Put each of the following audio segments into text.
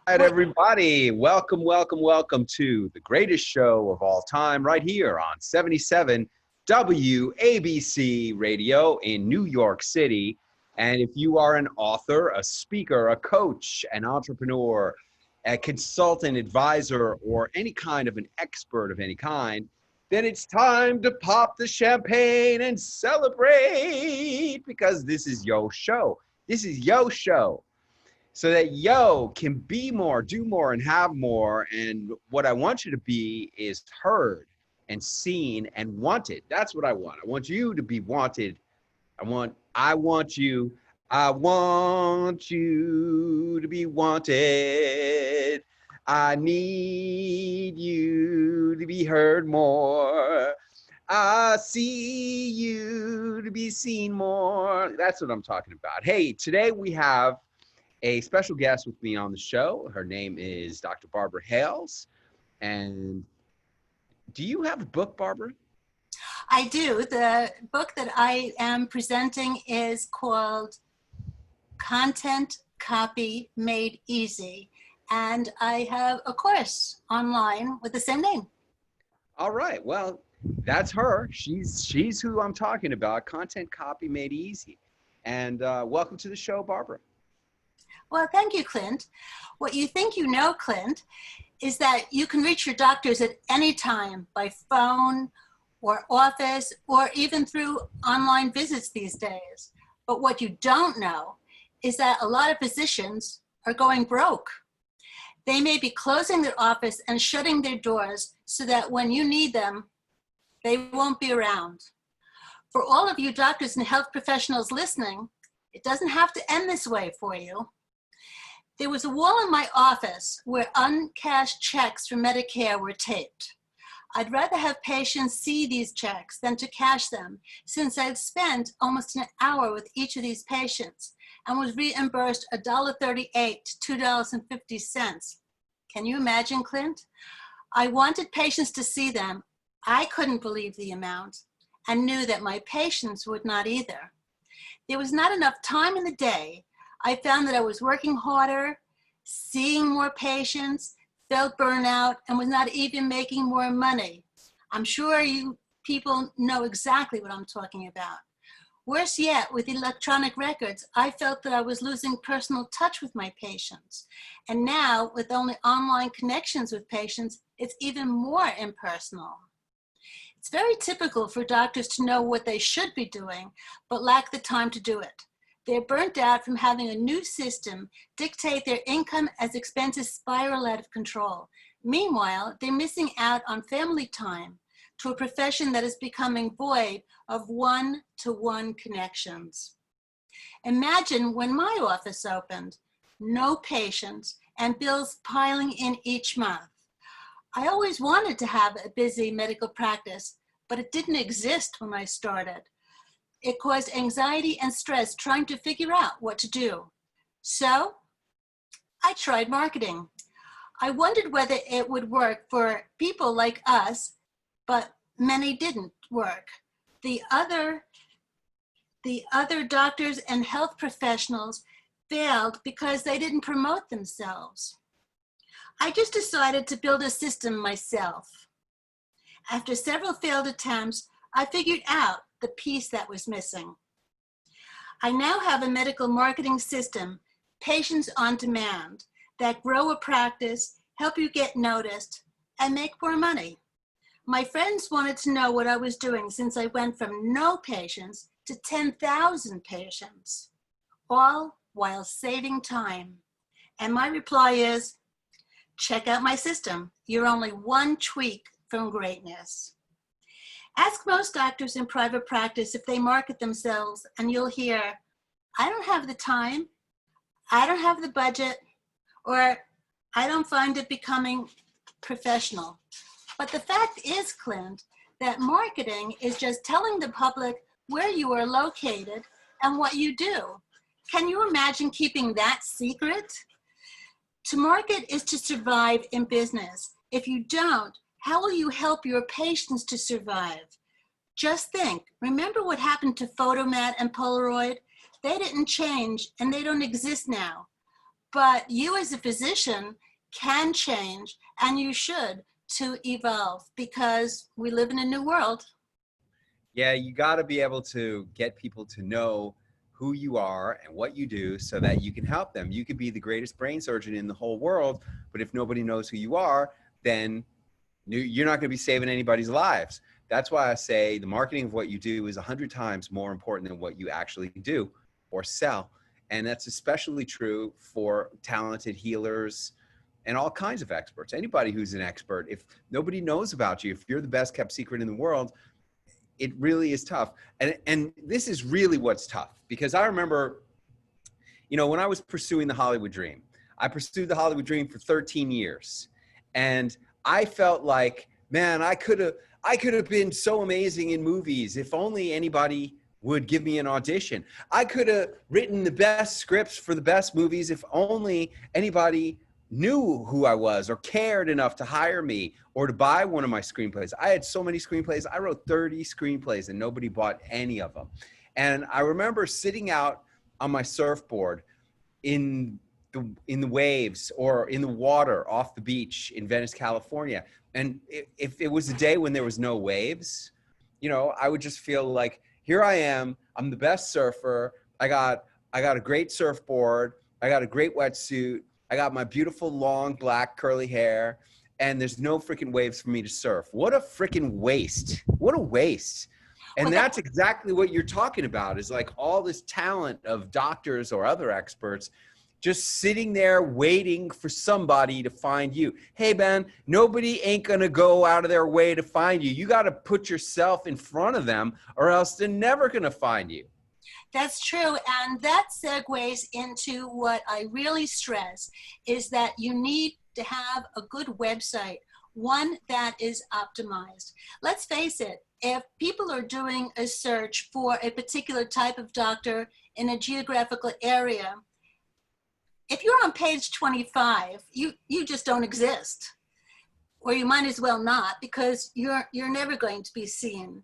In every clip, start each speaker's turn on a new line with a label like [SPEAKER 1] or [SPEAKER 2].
[SPEAKER 1] All right, everybody. Welcome, welcome, welcome to the greatest show of all time right here on 77 WABC Radio in New York City. And if you are an author, a speaker, a coach, an entrepreneur, a consultant, advisor, or any kind of an expert of any kind, then it's time to pop the champagne and celebrate because this is your show. This is your show. So that yo can be more, do more, and have more. And what I want you to be is heard and seen and wanted. That's what I want. I want you to be wanted. I want you to be wanted. I need you to be heard more. I see you to be seen more. That's what I'm talking about. Hey, today we have a special guest with me on the show. Her name is Dr. Barbara Hales. And do you have a book, Barbara?
[SPEAKER 2] I do. The book that I am presenting is called Content Copy Made Easy. And I have a course online with the same name.
[SPEAKER 1] All right. Well, that's her. She's who I'm talking about. Content Copy Made Easy. And welcome to the show, Barbara.
[SPEAKER 2] Well, thank you, Clint. What you think you know, Clint, is that you can reach your doctors at any time by phone or office or even through online visits these days. But what you don't know is that a lot of physicians are going broke. They may be closing their office and shutting their doors so that when you need them, they won't be around. For all of you doctors and health professionals listening, it doesn't have to end this way for you. There was a wall in my office where uncashed checks from Medicare were taped. I'd rather have patients see these checks than to cash them, since I'd spent almost an hour with each of these patients and was reimbursed $1.38 to $2.50. Can you imagine, Clint? I wanted patients to see them. I couldn't believe the amount and knew that my patients would not either. There was not enough time in the day. I found that I was working harder, seeing more patients, felt burnout, and was not even making more money. I'm sure you people know exactly what I'm talking about. Worse yet, with electronic records, I felt that I was losing personal touch with my patients. And now, with only online connections with patients, it's even more impersonal. It's very typical for doctors to know what they should be doing, but lack the time to do it. They're burnt out from having a new system dictate their income as expenses spiral out of control. Meanwhile, they're missing out on family time to a profession that is becoming void of one-to-one connections. Imagine when my office opened, no patients and bills piling in each month. I always wanted to have a busy medical practice, but it didn't exist when I started. It caused anxiety and stress trying to figure out what to do. So I tried marketing. I wondered whether it would work for people like us, but many didn't work. The other doctors and health professionals failed because they didn't promote themselves. I just decided to build a system myself. After several failed attempts, I figured out the piece that was missing. I now have a medical marketing system, Patients on Demand, that grow a practice, help you get noticed, and make more money. My friends wanted to know what I was doing since I went from no patients to 10,000 patients, all while saving time. And my reply is, check out my system. You're only one tweak from greatness. Ask most doctors in private practice if they market themselves, and you'll hear, I don't have the time, I don't have the budget, or I don't find it becoming professional. But the fact is, Clint, that marketing is just telling the public where you are located and what you do. Can you imagine keeping that secret? To market is to survive in business. If you don't, how will you help your patients to survive? Just think, remember what happened to Photomat and Polaroid? They didn't change and they don't exist now. But you as a physician can change, and you should, to evolve, because we live in a new world.
[SPEAKER 1] Yeah, you got to be able to get people to know who you are and what you do so that you can help them. You could be the greatest brain surgeon in the whole world, but if nobody knows who you are, then you're not going to be saving anybody's lives. That's why I say the marketing of what you do is 100 times more important than what you actually do or sell. And that's especially true for talented healers and all kinds of experts. Anybody who's an expert, if nobody knows about you, if you're the best kept secret in the world, it really is tough. And this is really what's tough, because I remember, when I was pursuing the Hollywood dream, I pursued the Hollywood dream for 13 years. And I felt like, man, I could have been so amazing in movies if only anybody would give me an audition. I could have written the best scripts for the best movies if only anybody knew who I was or cared enough to hire me or to buy one of my screenplays. I had so many screenplays. I wrote 30 screenplays and nobody bought any of them. And I remember sitting out on my surfboard in the waves or in the water off the beach in Venice, California. And if it was a day when there was no waves, I would just feel like, here I am, I'm the best surfer. I got a great surfboard. I got a great wetsuit. I got my beautiful long black curly hair, and there's no freaking waves for me to surf. What a freaking waste. What a waste. And that's exactly what you're talking about, is like all this talent of doctors or other experts just sitting there waiting for somebody to find you. Hey, man, nobody ain't going to go out of their way to find you. You got to put yourself in front of them, or else they're never going to find you.
[SPEAKER 2] That's true. And that segues into what I really stress, is that you need to have a good website, one that is optimized. Let's face it, if people are doing a search for a particular type of doctor in a geographical area, if you're on page 25, you just don't exist. Or you might as well not, because you're never going to be seen.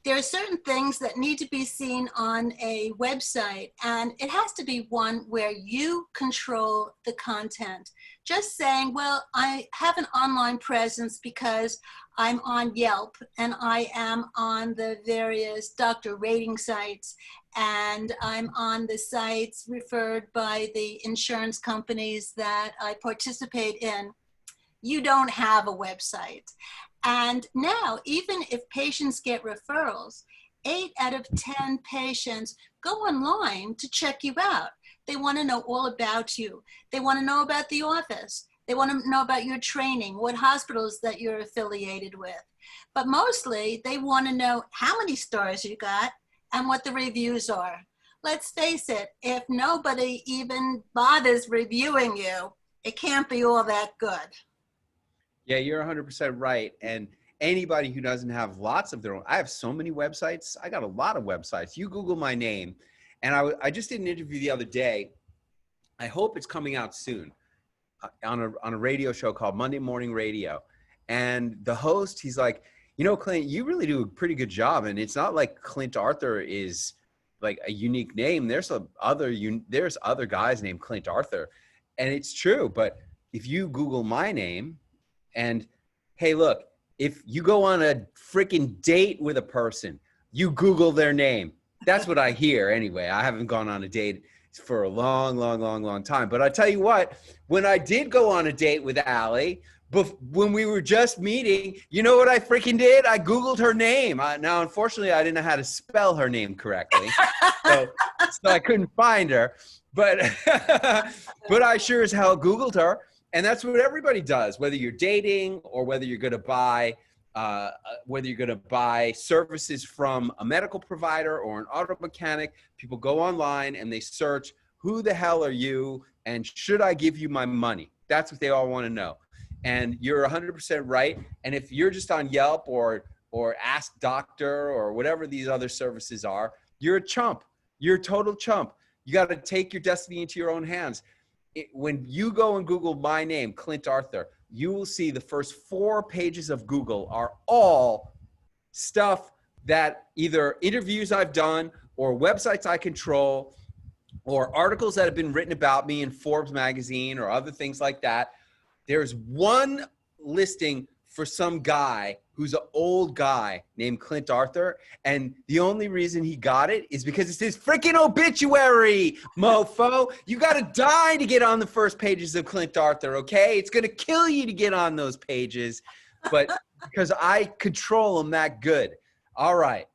[SPEAKER 2] There are certain things that need to be seen on a website, and it has to be one where you control the content. Just saying, well, I have an online presence because I'm on Yelp and I am on the various doctor rating sites, and I'm on the sites referred by the insurance companies that I participate in. You don't have a website. And now, even if patients get referrals, 8 out of 10 patients go online to check you out. They want to know all about you. They want to know about the office. They want to know about your training, what hospitals that you're affiliated with. But mostly, they want to know how many stars you got and what the reviews are. Let's face it, if nobody even bothers reviewing you, it can't be all that good.
[SPEAKER 1] Yeah, you're 100% right. And anybody who doesn't have lots of their own, I have so many websites. I got a lot of websites. You Google my name. And I just did an interview the other day. I hope it's coming out soon on a radio show called Monday Morning Radio. And the host, he's like, Clint, you really do a pretty good job. And it's not like Clint Arthur is like a unique name. There's other guys named Clint Arthur. And it's true. But if you Google my name, and hey, look, if you go on a freaking date with a person, you Google their name. That's what I hear anyway. I haven't gone on a date for a long time. But I tell you what, when I did go on a date with Allie, when we were just meeting, you know what I freaking did? I Googled her name. Now, unfortunately, I didn't know how to spell her name correctly. So I couldn't find her. But I sure as hell Googled her. And that's what everybody does, whether you're dating or whether you're going to buy services from a medical provider or an auto mechanic. People go online and they search, who the hell are you? And should I give you my money? That's what they all want to know. And you're 100% right. And if you're just on Yelp or Ask Doctor or whatever these other services are, you're a chump. You're a total chump. You got to take your destiny into your own hands. When you go and Google my name, Clint Arthur, you will see the first 4 pages of Google are all stuff that either interviews I've done or websites I control or articles that have been written about me in Forbes magazine or other things like that, there's one listing for some guy who's an old guy named Clint Arthur. And the only reason he got it is because it's his freaking obituary, mofo. You got to die to get on the first pages of Clint Arthur, okay? It's going to kill you to get on those pages. But because I control them that good. All right,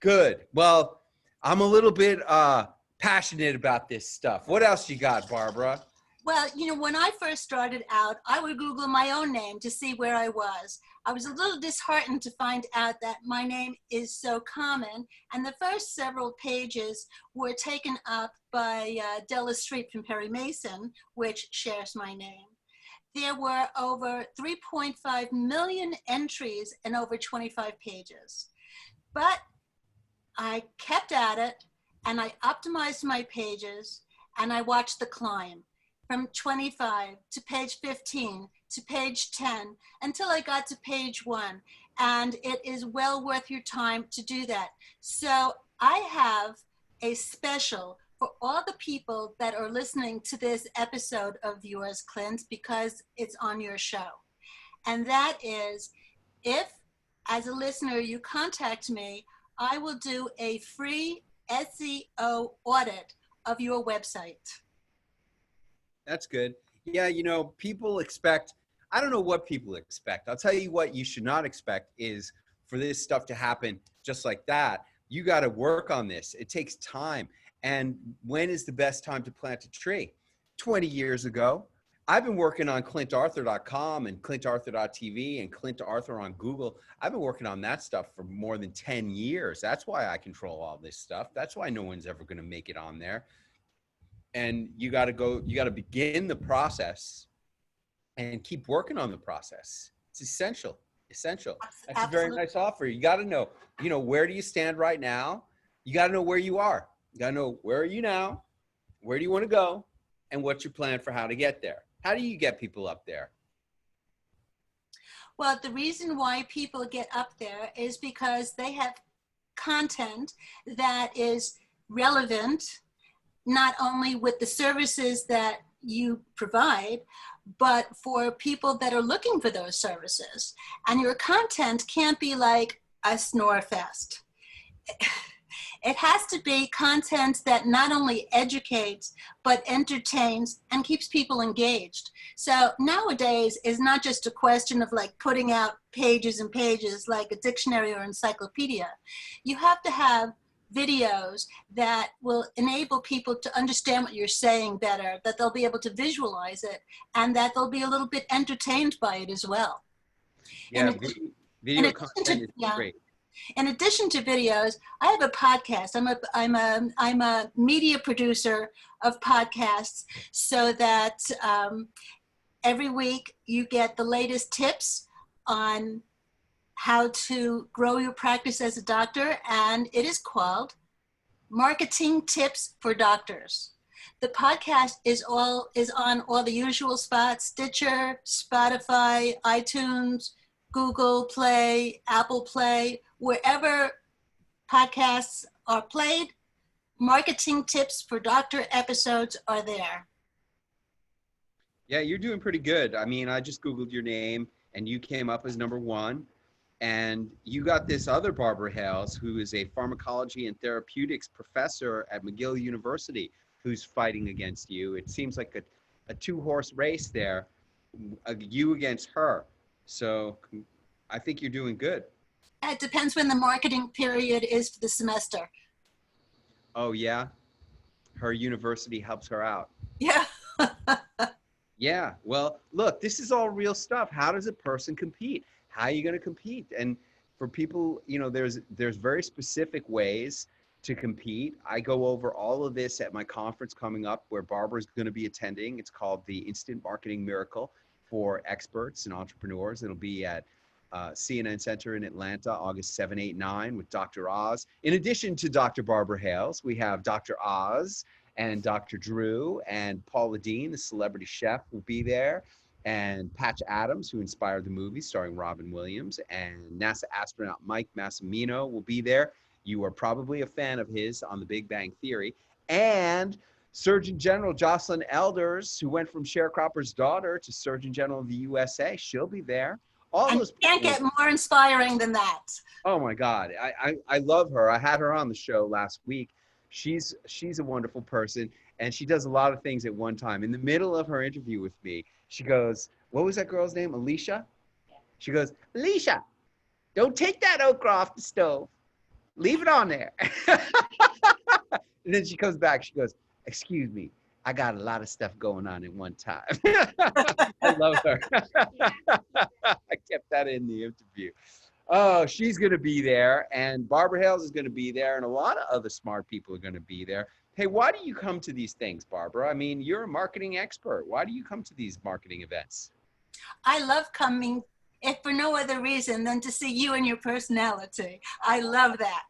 [SPEAKER 1] good. Well, I'm a little bit passionate about this stuff. What else you got, Barbara?
[SPEAKER 2] Well, when I first started out, I would Google my own name to see where I was. I was a little disheartened to find out that my name is so common, and the first several pages were taken up by Della Street from Perry Mason, which shares my name. There were over 3.5 million entries and over 25 pages. But I kept at it, and I optimized my pages, and I watched the climb from 25 to page 15 to page 10 until I got to page 1. And it is well worth your time to do that. So I have a special for all the people that are listening to this episode of yours, Clint, because it's on your show. And that is, if as a listener you contact me, I will do a free SEO audit of your website.
[SPEAKER 1] That's good. Yeah, people expect, I don't know what people expect. I'll tell you what you should not expect is for this stuff to happen just like that. You got to work on this. It takes time. And when is the best time to plant a tree? 20 years ago. I've been working on clintarthur.com and clintarthur.tv and Clint Arthur on Google. I've been working on that stuff for more than 10 years. That's why I control all this stuff. That's why no one's ever going to make it on there. And you got to begin the process and keep working on the process. It's essential. That's
[SPEAKER 2] Absolutely.
[SPEAKER 1] a very nice offer. You got to know, where do you stand right now? You got to know where you are. You got to know, where are you now? Where do you want to go? And what's your plan for how to get there? How do you get people up there?
[SPEAKER 2] Well, the reason why people get up there is because they have content that is relevant, not only with the services that you provide, but for people that are looking for those services. And your content can't be like a snore fest. It has to be content that not only educates, but entertains and keeps people engaged. So nowadays is not just a question of like putting out pages and pages like a dictionary or encyclopedia. You have to have videos that will enable people to understand what you're saying better, that they'll be able to visualize it, and that they'll be a little bit entertained by it as well.
[SPEAKER 1] Yeah, video content is great.
[SPEAKER 2] In addition to videos, I have a podcast. I'm a media producer of podcasts, so that every week you get the latest tips on how to grow your practice as a doctor, and it is called Marketing Tips for Doctors. The podcast is on all the usual spots: Stitcher, Spotify, iTunes, Google Play, Apple Play, wherever podcasts are played. Marketing Tips for Doctor episodes are there.
[SPEAKER 1] Yeah, you're doing pretty good. I mean, I just Googled your name and you came up as #1. And you got this other Barbara Hales, who is a pharmacology and therapeutics professor at McGill University, who's fighting against you. It seems like a two-horse race there, you against her. So I think you're doing good.
[SPEAKER 2] It depends when the marketing period is for the semester.
[SPEAKER 1] Oh, yeah? Her university helps her out.
[SPEAKER 2] Yeah.
[SPEAKER 1] Yeah. Well, look, this is all real stuff. How does a person compete? How are you going to compete? And for people, there's very specific ways to compete. I go over all of this at my conference coming up where Barbara's going to be attending. It's called the Instant Marketing Miracle for Experts and Entrepreneurs. It'll be at CNN Center in Atlanta, August 7, 8, 9 with Dr. Oz. In addition to Dr. Barbara Hales, we have Dr. Oz and Dr. Drew and Paula Dean, the celebrity chef, will be there. And Patch Adams, who inspired the movie starring Robin Williams, and NASA astronaut Mike Massimino will be there. You are probably a fan of his on The Big Bang Theory. And Surgeon General Jocelyn Elders, who went from sharecropper's daughter to Surgeon General of the USA, she'll be there. All
[SPEAKER 2] And
[SPEAKER 1] those
[SPEAKER 2] you can't
[SPEAKER 1] people.
[SPEAKER 2] get more inspiring than that.
[SPEAKER 1] Oh my God, I love her. I had her on the show last week. She's a wonderful person, and she does a lot of things at one time. In the middle of her interview with me, she goes, "What was that girl's name? Alicia?" She goes, "Alicia, don't take that okra off the stove. Leave it on there." And then she comes back. She goes, "Excuse me, I got a lot of stuff going on at one time." I love her. I kept that in the interview. Oh, she's going to be there, and Barbara Hales is going to be there, and a lot of other smart people are going to be there. Hey, why do you come to these things, Barbara? I mean, you're a marketing expert. Why do you come to these marketing events?
[SPEAKER 2] I love coming, if for no other reason than to see you and your personality. I love that.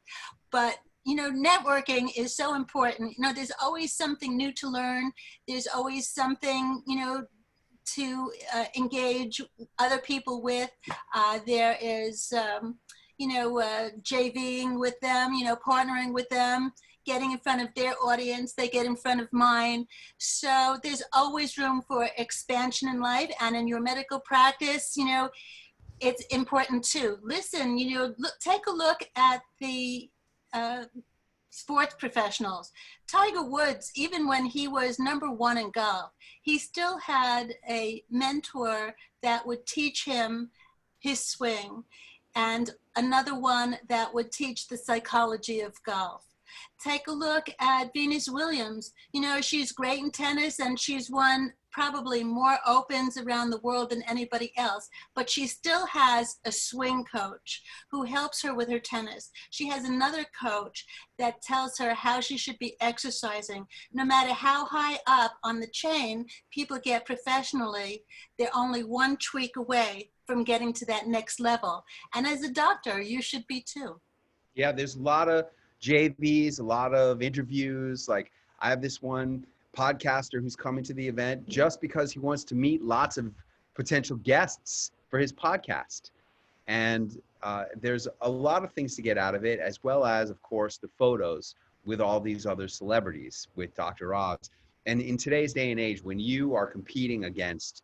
[SPEAKER 2] But you know, networking is so important. You know, there's always something new to learn. There's always something, you know, to engage other people with. There is, you know, JVing with them, you know, partnering with them, getting in front of their audience, they get in front of mine. So there's always room for expansion in life, and in your medical practice, you know, it's important too. Listen, you know, take a look at the sports professionals. Tiger Woods, even when he was #1 in golf, he still had a mentor that would teach him his swing, and another one that would teach the psychology of golf. Take a look at Venus Williams. You know, she's great in tennis, and she's won probably more Opens around the world than anybody else, but she still has a swing coach who helps her with her tennis. She has another coach that tells her how she should be exercising. No matter how high up on the chain people get professionally, they're only one tweak away from getting to that next level. And as a doctor, you should be too.
[SPEAKER 1] Yeah, there's a lot of JVs, a lot of interviews. Like I have this one podcaster who's coming to the event just because he wants to meet lots of potential guests for his podcast. And there's a lot of things to get out of it, as well as, of course, the photos with all these other celebrities with Dr. Oz. And in today's day and age, when you are competing against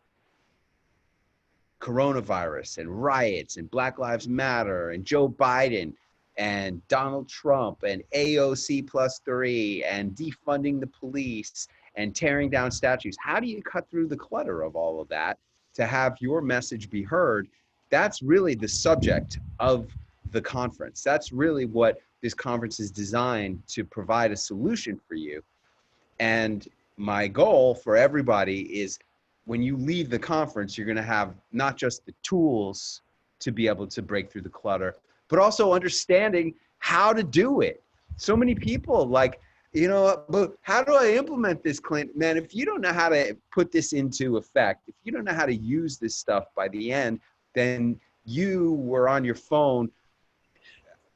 [SPEAKER 1] coronavirus and riots and Black Lives Matter and Joe Biden and Donald Trump and AOC+3 and defunding the police and tearing down statues, how do you cut through the clutter of all of that to have your message be heard? That's really the subject of the conference. That's really what this conference is designed to provide a solution for you. And my goal for everybody is when you leave the conference, you're going to have not just the tools to be able to break through the clutter, but also understanding how to do it. So many people like, you know, but how do I implement this, Clint? Man, if you don't know how to put this into effect, if you don't know how to use this stuff by the end, then you were on your phone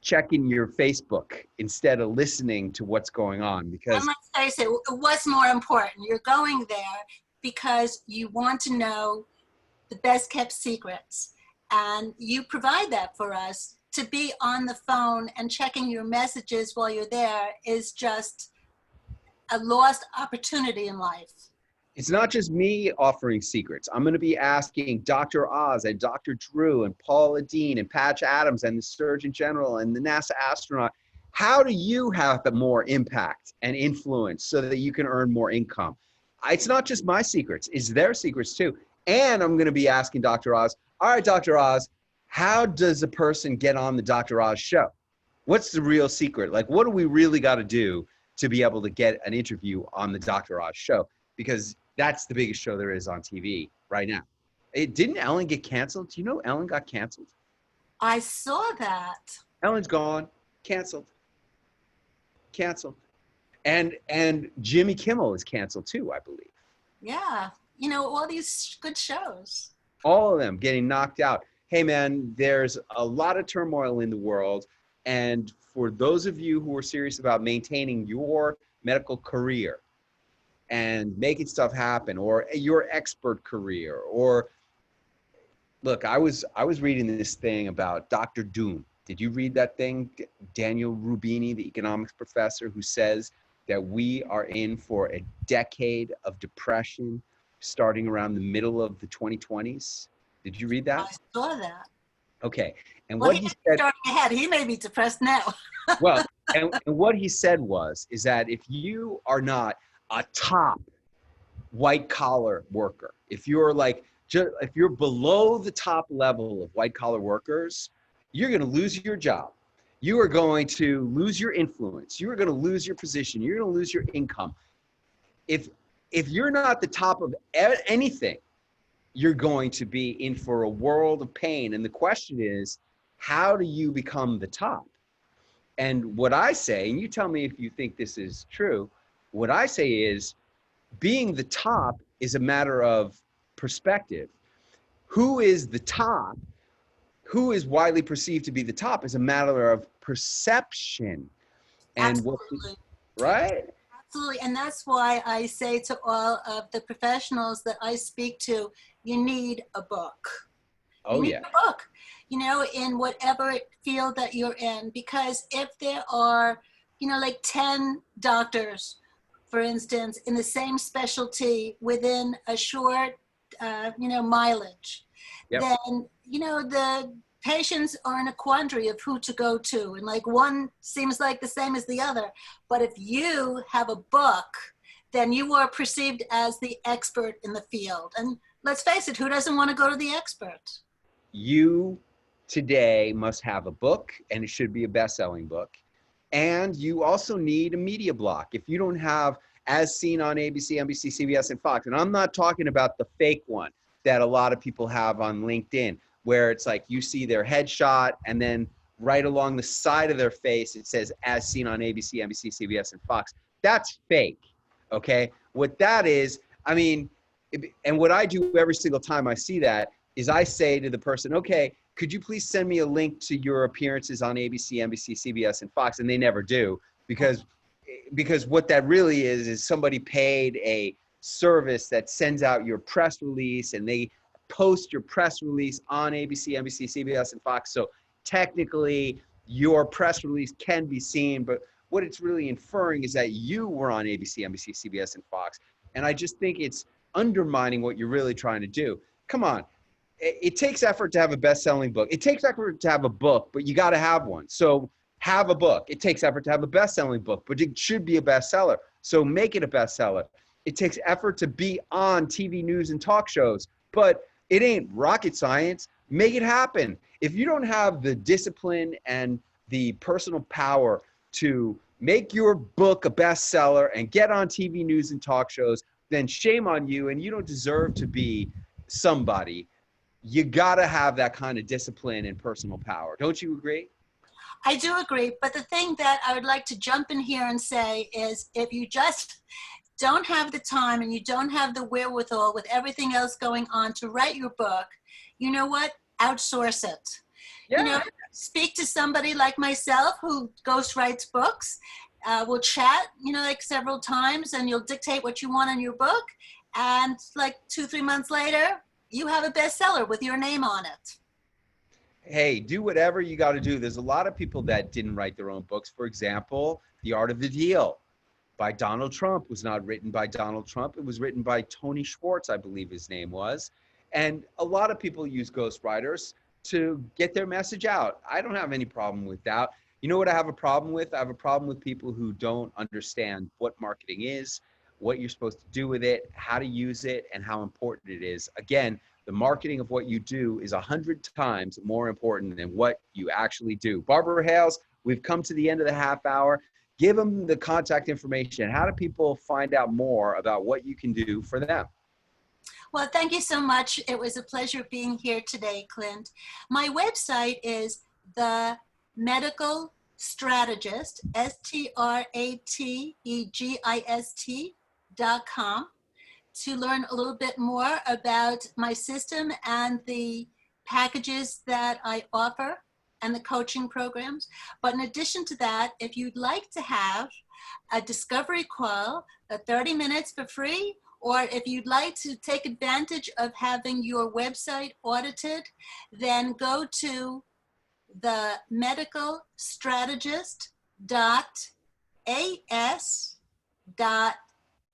[SPEAKER 1] checking your Facebook instead of listening to what's going on. Because
[SPEAKER 2] I must face it, what's more important? You're going there because you want to know the best kept secrets. And you provide that for us. To be on the phone and checking your messages while you're there is just a lost opportunity in life.
[SPEAKER 1] it's not just me offering secrets. I'm going to be asking Dr. Oz and Dr. Drew and Paula Dean and Patch Adams and the Surgeon General and the NASA astronaut, how do you have more impact and influence so that you can earn more income? It's not just my secrets, it's their secrets too. And I'm going to be asking Dr. Oz, all right, Dr. Oz, how does a person get on the Dr. Oz show? What's the real secret? Like, what do we really got to do to be able to get an interview on the Dr. Oz show? Because that's the biggest show there is on TV right now. Didn't Ellen get canceled? Do you know Ellen got canceled?
[SPEAKER 2] I saw that.
[SPEAKER 1] Ellen's gone, canceled. And Jimmy Kimmel is canceled too, I believe.
[SPEAKER 2] Yeah, you know, all these good shows.
[SPEAKER 1] All of them getting knocked out. Hey man, there's a lot of turmoil in the world. And for those of you who are serious about maintaining your medical career and making stuff happen, or your expert career, or look, I was reading this thing about Dr. Doom. Did you read that thing? Daniel Rubini, the economics professor, who says that we are in for a decade of depression starting around the middle of the 2020s? Did you read
[SPEAKER 2] I
[SPEAKER 1] that?
[SPEAKER 2] saw that.
[SPEAKER 1] Okay. And
[SPEAKER 2] Well,
[SPEAKER 1] what
[SPEAKER 2] he
[SPEAKER 1] he
[SPEAKER 2] may be
[SPEAKER 1] said,
[SPEAKER 2] starting ahead. He may be depressed now.
[SPEAKER 1] well, and what he said is that if you are not a top white collar worker, if you're like, if you're below the top level of white collar workers, you're going to lose your job. You are going to lose your influence. You are going to lose your position. You're going to lose your income. If you're not the top of anything, you're going to be in for a world of pain. And the question is, how do you become the top? And what I say, and you tell me if you think this is true, what I say is being the top is a matter of perspective. Who is the top? Who is widely perceived to be the top is a matter of perception. And what,
[SPEAKER 2] Absolutely.
[SPEAKER 1] right?
[SPEAKER 2] Absolutely. And that's why I say to all of the professionals that I speak to, you need a book. You
[SPEAKER 1] Oh,
[SPEAKER 2] need
[SPEAKER 1] yeah.
[SPEAKER 2] a book, in whatever field that you're in. Because if there are, like 10 doctors, for instance, in the same specialty within a short, mileage,
[SPEAKER 1] Yep.
[SPEAKER 2] then, the patients are in a quandary of who to go to. And like one seems like the same as the other. But if you have a book, then you are perceived as the expert in the field. And let's face it, who doesn't want to go to the expert?
[SPEAKER 1] You today must have a book, and it should be a best-selling book. And you also need a media block. If you don't have As Seen on ABC, NBC, CBS, and Fox, and I'm not talking about the fake one that a lot of people have on LinkedIn, where it's like you see their headshot and then right along the side of their face, it says As Seen on ABC, NBC, CBS, and Fox. That's fake, okay? What that is, I mean, and what I do every single time I see that is I say to the person, okay, could you please send me a link to your appearances on ABC, NBC, CBS, and Fox? And they never do, because what that really is somebody paid a service that sends out your press release, and they post your press release on ABC, NBC, CBS, and Fox. So technically your press release can be seen, but what it's really inferring is that you were on ABC, NBC, CBS, and Fox. And I just think it's undermining what you're really trying to do. Come on. It takes effort to have a best-selling book. It takes effort to have a book, but you got to have one. So have a book. It takes effort to have a best-selling book, but it should be a bestseller. So make it a bestseller. It takes effort to be on TV news and talk shows, but it ain't rocket science. Make it happen. If you don't have the discipline and the personal power to make your book a bestseller and get on TV news and talk shows, then shame on you, and you don't deserve to be somebody. You got to have that kind of discipline and personal power. Don't you agree?
[SPEAKER 2] I do agree. But the thing that I would like to jump in here and say is if you just don't have the time and you don't have the wherewithal with everything else going on to write your book, you know what? Outsource it.
[SPEAKER 1] Yeah.
[SPEAKER 2] Speak to somebody like myself who ghostwrites books. We'll chat, like several times, and you'll dictate what you want in your book. And like 2-3 months later, you have a bestseller with your name on it.
[SPEAKER 1] Hey, do whatever you got to do. There's a lot of people that didn't write their own books. For example, The Art of the Deal by Donald Trump was not written by Donald Trump. It was written by Tony Schwartz, I believe his name was. And a lot of people use ghostwriters to get their message out. I don't have any problem with that. You know what I have a problem with? I have a problem with people who don't understand what marketing is, what you're supposed to do with it, how to use it, and how important it is. Again, the marketing of what you do is 100 times more important than what you actually do. Barbara Hales, we've come to the end of the half hour. Give them the contact information. How do people find out more about what you can do for them?
[SPEAKER 2] Well, thank you so much. It was a pleasure being here today, Clint. My website is The Medical Strategist, STRATEGIST.com, to learn a little bit more about my system and the packages that I offer and the coaching programs. But in addition to that, if you'd like to have a discovery call, 30 minutes for free, or if you'd like to take advantage of having your website audited, then go to themedicalstrategist.as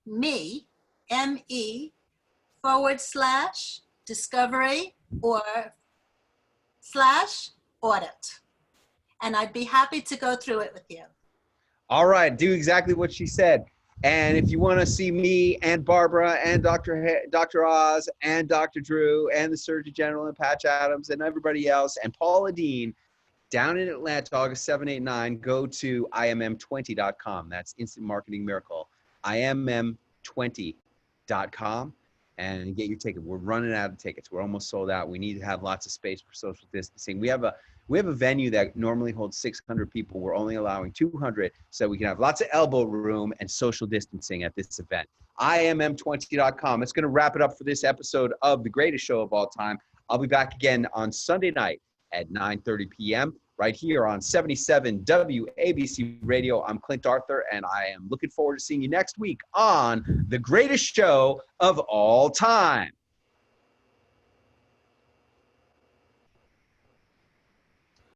[SPEAKER 2] me, M-E, / discovery or / audit. And I'd be happy to go through it with you.
[SPEAKER 1] All right, do exactly what she said. And if you want to see me and Barbara and Dr. Oz and Dr. Drew and the Surgeon General and Patch Adams and everybody else and Paula Dean down in Atlanta, August 7, 8, 9, go to IMM20.com. That's Instant Marketing Miracle. IMM20.com and get your ticket. We're running out of tickets. We're almost sold out. We need to have lots of space for social distancing. We have a venue that normally holds 600 people. We're only allowing 200 so we can have lots of elbow room and social distancing at this event. IMM20.com. That's going to wrap it up for this episode of The Greatest Show of All Time. I'll be back again on Sunday night at 9:30 p.m. right here on 77 WABC Radio. I'm Clint Arthur, and I am looking forward to seeing you next week on The Greatest Show of All Time.